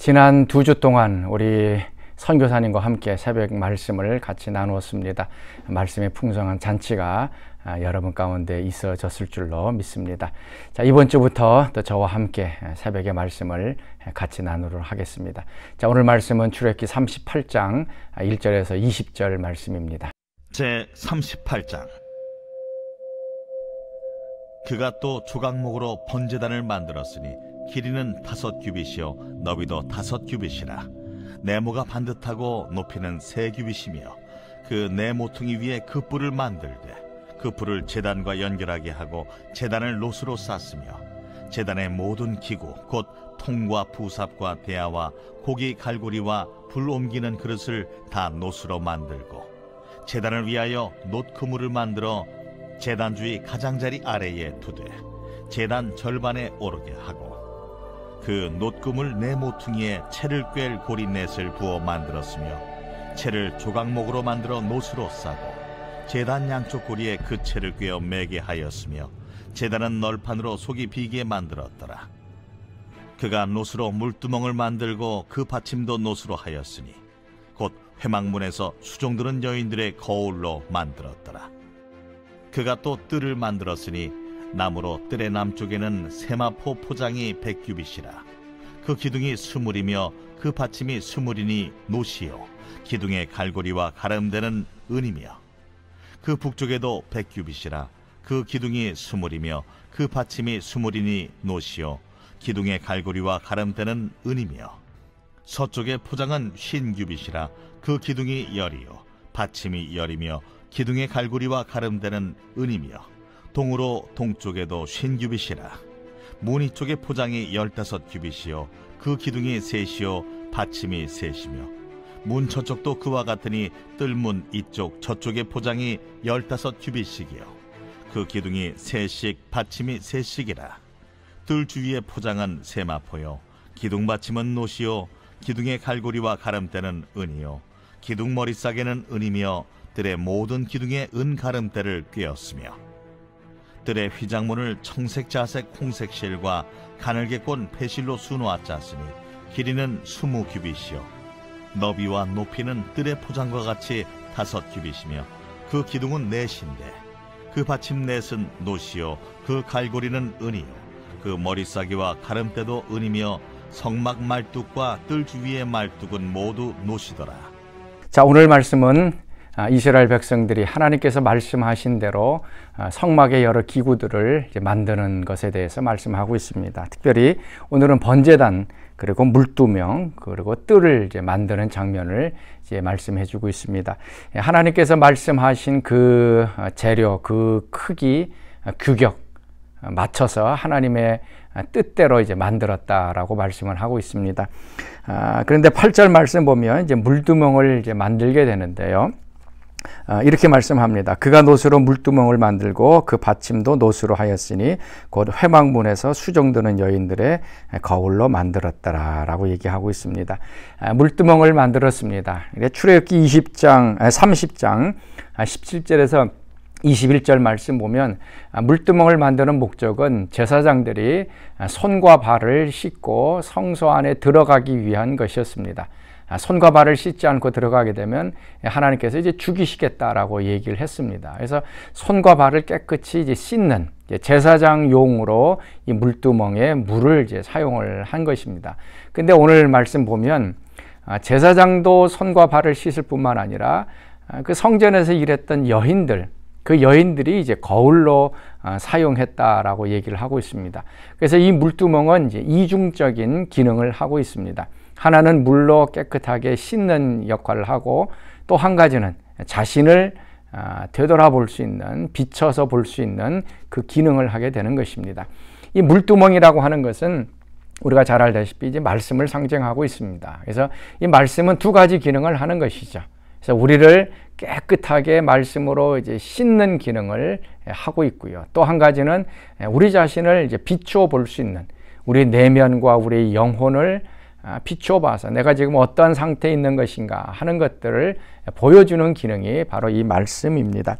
지난 2주 동안 우리 선교사님과 함께 새벽 말씀을 같이 나누었습니다. 말씀의 풍성한 잔치가 여러분 가운데 있어졌을 줄로 믿습니다. 자, 이번 주부터 또 저와 함께 새벽의 말씀을 같이 나누도록 하겠습니다. 자, 오늘 말씀은 출애굽기 38장 1절에서 20절 말씀입니다. 제 38장. 그가 또 조각목으로 번제단을 만들었으니 길이는 5규빗이요 너비도 5규빗이라. 네모가 반듯하고 높이는 3규빗이며 그 네 모퉁이 위에 그 뿔을 만들되 그 뿔을 제단과 연결하게 하고 제단을 노수로 쌌으며 제단의 모든 기구 곧 통과 부삽과 대야와 고기 갈고리와 불 옮기는 그릇을 다 노수로 만들고 제단을 위하여 놋그물을 만들어 제단 주위 가장자리 아래에 두되 제단 절반에 오르게 하고 그 놋그물 네 모퉁이에 채를 꿰 고리넷을 부어 만들었으며 채를 조각목으로 만들어 노수로 싸고 제단 양쪽 고리에 그 채를 꿰어 매게 하였으며 제단은 널판으로 속이 비게 만들었더라. 그가 노수로 물두멍을 만들고 그 받침도 노수로 하였으니 곧 회막문에서 수종드는 여인들의 거울로 만들었더라. 그가 또 뜰을 만들었으니 나무로 뜰의 남쪽에는 세마포 포장이 100규빗이라. 그 기둥이 스물이며 그 받침이 스물이니 노시요 기둥의 갈고리와 가름대는 은이며 그 북쪽에도 100규빗이라. 그 기둥이 스물이며 그 받침이 스물이니 노시요 기둥의 갈고리와 가름대는 은이며 서쪽의 포장은 50규빗이라. 그 기둥이 10이요 받침이 10이며 기둥의 갈고리와 가름대는 은이며 동으로 동쪽에도 50규빗이라. 무늬 쪽의 포장이 15규빗이요 그 기둥이 3이요 받침이 3이며 문 저쪽도 그와 같으니 뜰문 이쪽 저쪽의 포장이 15규빗씩이요 그 기둥이 3씩 받침이 3씩이라. 뜰 주위의 포장은 세마포요 기둥 받침은 노시요 기둥의 갈고리와 가름대는 은이요 기둥 머리싸개는 은이며 뜰의 모든 기둥에 은 가름대를 꿰었으며 뜰의 휘장문을 청색 자색 홍색 실과 가늘게 꼰 패실로 수놓아 짰으니 길이는 20규빗이요 너비와 높이는 뜰의 포장과 같이 5규빗이며 그 기둥은 넷인데 그 받침 넷은 노시요 그 갈고리는 은이요 그 머리싸기와 가름대도 은이며 성막 말뚝과 뜰 주위의 말뚝은 모두 노시더라. 자, 오늘 말씀은 이스라엘 백성들이 하나님께서 말씀하신 대로 성막의 여러 기구들을 만드는 것에 대해서 말씀하고 있습니다. 특별히 오늘은 번제단 그리고 물두명 그리고 뜰을 만드는 장면을 말씀해 주고 있습니다. 하나님께서 말씀하신 그 재료, 그 크기, 규격 맞춰서 하나님의 뜻대로 만들었다라고 말씀을 하고 있습니다. 그런데 8절 말씀 보면 물두멍을 만들게 되는데요. 이렇게 말씀합니다. 그가 노수로 물두멍을 만들고 그 받침도 노수로 하였으니 곧 회막문에서 수종드는 여인들의 거울로 만들었더라 라고 얘기하고 있습니다. 물두멍을 만들었습니다. 출애굽기 30장 17절에서 21절 말씀 보면 물두멍을 만드는 목적은 제사장들이 손과 발을 씻고 성소 안에 들어가기 위한 것이었습니다. 손과 발을 씻지 않고 들어가게 되면 하나님께서 죽이시겠다라고 얘기를 했습니다. 그래서 손과 발을 깨끗이 씻는 제사장용으로 이 물두멍에 물을 사용을 한 것입니다. 근데 오늘 말씀 보면 제사장도 손과 발을 씻을 뿐만 아니라 그 성전에서 일했던 여인들, 그 여인들이 거울로 사용했다라고 얘기를 하고 있습니다. 그래서 이 물두멍은 이중적인 기능을 하고 있습니다. 하나는 물로 깨끗하게 씻는 역할을 하고 또 한 가지는 자신을 되돌아볼 수 있는, 비춰서 볼 수 있는 그 기능을 하게 되는 것입니다. 이 물두멍이라고 하는 것은 우리가 잘 알다시피 말씀을 상징하고 있습니다. 그래서 이 말씀은 2가지 기능을 하는 것이죠. 그래서 우리를 깨끗하게 말씀으로 씻는 기능을 하고 있고요. 또 한 가지는 우리 자신을 비추어 볼 수 있는, 우리 내면과 우리 영혼을 비춰봐서 내가 지금 어떠한 상태에 있는 것인가 하는 것들을 보여주는 기능이 바로 이 말씀입니다.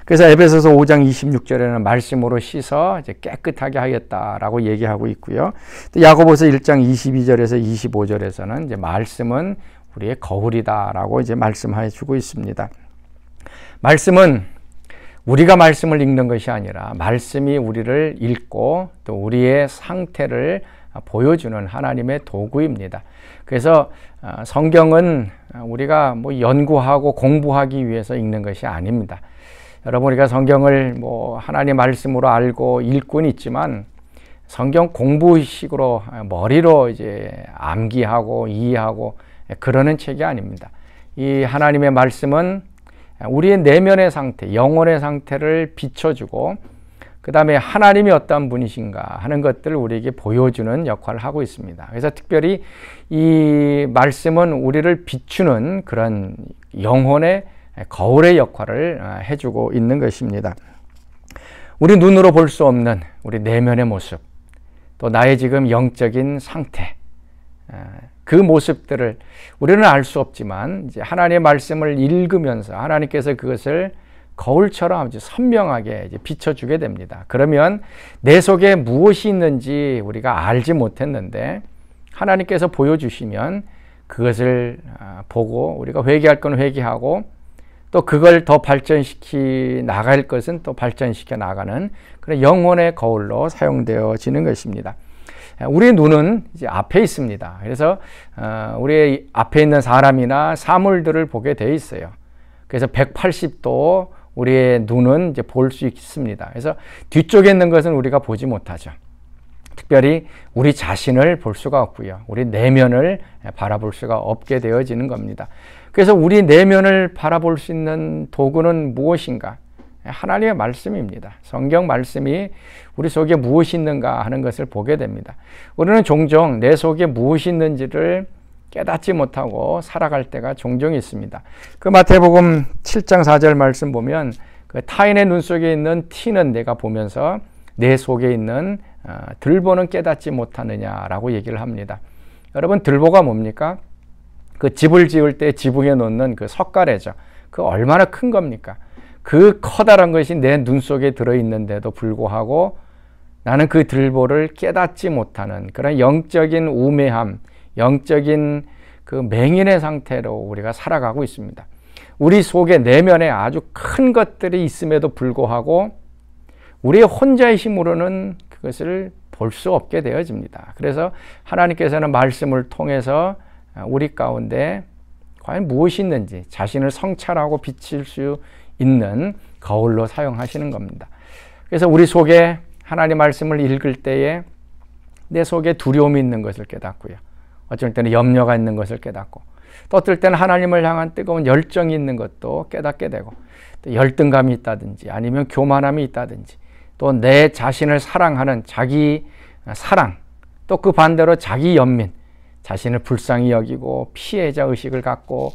그래서 에베소서 5장 26절에는 말씀으로 씻어 이제 깨끗하게 하였다라고 얘기하고 있고요. 또 야고보서 1장 22절에서 25절에서는 이제 말씀은 우리의 거울이다라고 이제 말씀해 주고 있습니다. 말씀은 우리가 말씀을 읽는 것이 아니라 말씀이 우리를 읽고 또 우리의 상태를 보여주는 하나님의 도구입니다. 그래서 성경은 우리가 뭐 연구하고 공부하기 위해서 읽는 것이 아닙니다. 여러분, 우리가 성경을 뭐 하나님 말씀으로 알고 읽고는 있지만 성경 공부식으로 머리로 이제 암기하고 이해하고 그러는 책이 아닙니다. 이 하나님의 말씀은 우리의 내면의 상태, 영혼의 상태를 비춰주고 그 다음에 하나님이 어떤 분이신가 하는 것들을 우리에게 보여주는 역할을 하고 있습니다. 그래서 특별히 이 말씀은 우리를 비추는 그런 영혼의 거울의 역할을 해주고 있는 것입니다. 우리 눈으로 볼 수 없는 우리 내면의 모습, 또 나의 지금 영적인 상태, 그 모습들을 우리는 알 수 없지만 이제 하나님의 말씀을 읽으면서 하나님께서 그것을 거울처럼 아주 선명하게 이제 비춰주게 됩니다. 그러면 내 속에 무엇이 있는지 우리가 알지 못했는데 하나님께서 보여주시면 그것을 보고 우리가 회개할 건 회개하고 또 그걸 더 발전시키 나갈 것은 또 발전시켜 나가는 그런 영혼의 거울로 사용되어지는 것입니다. 우리의 눈은 이제 앞에 있습니다. 그래서 우리 앞에 있는 사람이나 사물들을 보게 돼 있어요. 그래서 180도 우리의 눈은 이제 볼 수 있습니다. 그래서 뒤쪽에 있는 것은 우리가 보지 못하죠. 특별히 우리 자신을 볼 수가 없고요. 우리 내면을 바라볼 수가 없게 되어지는 겁니다. 그래서 우리 내면을 바라볼 수 있는 도구는 무엇인가? 하나님의 말씀입니다. 성경 말씀이 우리 속에 무엇이 있는가 하는 것을 보게 됩니다. 우리는 종종 내 속에 무엇이 있는지를 깨닫지 못하고 살아갈 때가 종종 있습니다. 그 마태복음 7장 4절 말씀 보면 그 타인의 눈 속에 있는 티는 내가 보면서 내 속에 있는 들보는 깨닫지 못하느냐라고 얘기를 합니다. 여러분, 들보가 뭡니까? 그 집을 지을 때 지붕에 놓는 그 석가래죠. 그 얼마나 큰 겁니까? 그 커다란 것이 내 눈 속에 들어있는데도 불구하고 나는 그 들보를 깨닫지 못하는 그런 영적인 우매함, 영적인 그 맹인의 상태로 우리가 살아가고 있습니다. 우리 속에 내면에 아주 큰 것들이 있음에도 불구하고 우리의 혼자의 힘으로는 그것을 볼 수 없게 되어집니다. 그래서 하나님께서는 말씀을 통해서 우리 가운데 과연 무엇이 있는지 자신을 성찰하고 비칠 수 있는 거울로 사용하시는 겁니다. 그래서 우리 속에 하나님 말씀을 읽을 때에 내 속에 두려움이 있는 것을 깨닫고요. 어쩔 때는 염려가 있는 것을 깨닫고 또 어떨 때는 하나님을 향한 뜨거운 열정이 있는 것도 깨닫게 되고 또 열등감이 있다든지 아니면 교만함이 있다든지 또 내 자신을 사랑하는 자기 사랑 또 그 반대로 자기 연민 자신을 불쌍히 여기고 피해자 의식을 갖고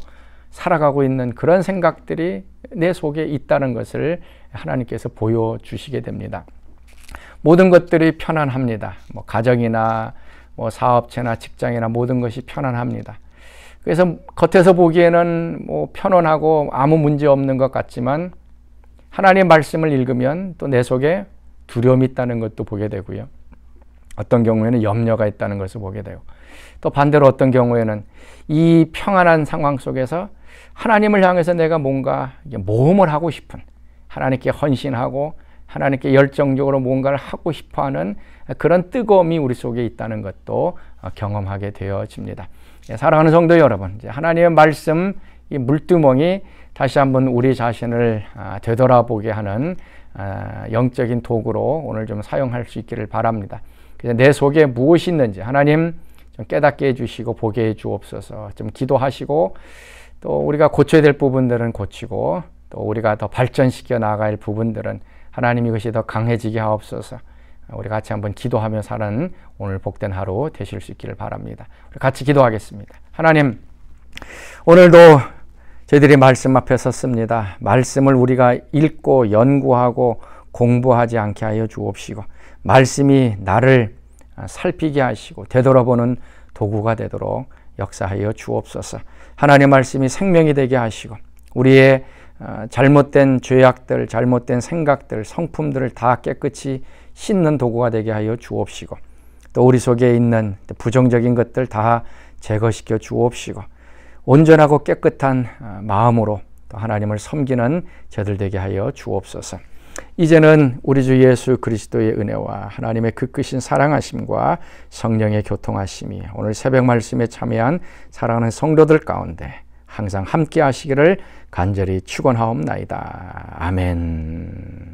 살아가고 있는 그런 생각들이 내 속에 있다는 것을 하나님께서 보여주시게 됩니다. 모든 것들이 편안합니다. 뭐 가정이나 뭐 사업체나 직장이나 모든 것이 편안합니다. 그래서 겉에서 보기에는 뭐 편안하고 아무 문제 없는 것 같지만 하나님의 말씀을 읽으면 또 내 속에 두려움이 있다는 것도 보게 되고요. 어떤 경우에는 염려가 있다는 것을 보게 되고 또 반대로 어떤 경우에는 이 평안한 상황 속에서 하나님을 향해서 내가 뭔가 모험을 하고 싶은 하나님께 헌신하고 하나님께 열정적으로 뭔가를 하고 싶어하는 그런 뜨거움이 우리 속에 있다는 것도 경험하게 되어집니다. 사랑하는 성도 여러분, 이제 하나님의 말씀 이 물두멍이 다시 한번 우리 자신을 되돌아보게 하는 영적인 도구로 오늘 좀 사용할 수 있기를 바랍니다. 그래서 내 속에 무엇이 있는지 하나님 좀 깨닫게 해주시고 보게 해주옵소서. 좀 기도하시고 또 우리가 고쳐야 될 부분들은 고치고 또 우리가 더 발전시켜 나갈 부분들은 하나님 이것이 더 강해지게 하옵소서. 우리 같이 한번 기도하며 사는 오늘 복된 하루 되실 수 있기를 바랍니다. 우리 같이 기도하겠습니다. 하나님, 오늘도 저희들이 말씀 앞에 섰습니다. 말씀을 우리가 읽고 연구하고 공부하지 않게 하여 주옵시고 말씀이 나를 살피게 하시고 되돌아보는 도구가 되도록 역사하여 주옵소서. 하나님의 말씀이 생명이 되게 하시고 우리의 잘못된 죄악들, 잘못된 생각들, 성품들을 다 깨끗이 씻는 도구가 되게 하여 주옵시고 또 우리 속에 있는 부정적인 것들 다 제거시켜 주옵시고 온전하고 깨끗한 마음으로 또 하나님을 섬기는 저들 되게 하여 주옵소서. 이제는 우리 주 예수 그리스도의 은혜와 하나님의 그 크신 사랑하심과 성령의 교통하심이 오늘 새벽 말씀에 참여한 사랑하는 성도들 가운데 항상 함께 하시기를 간절히 축원하옵나이다. 아멘.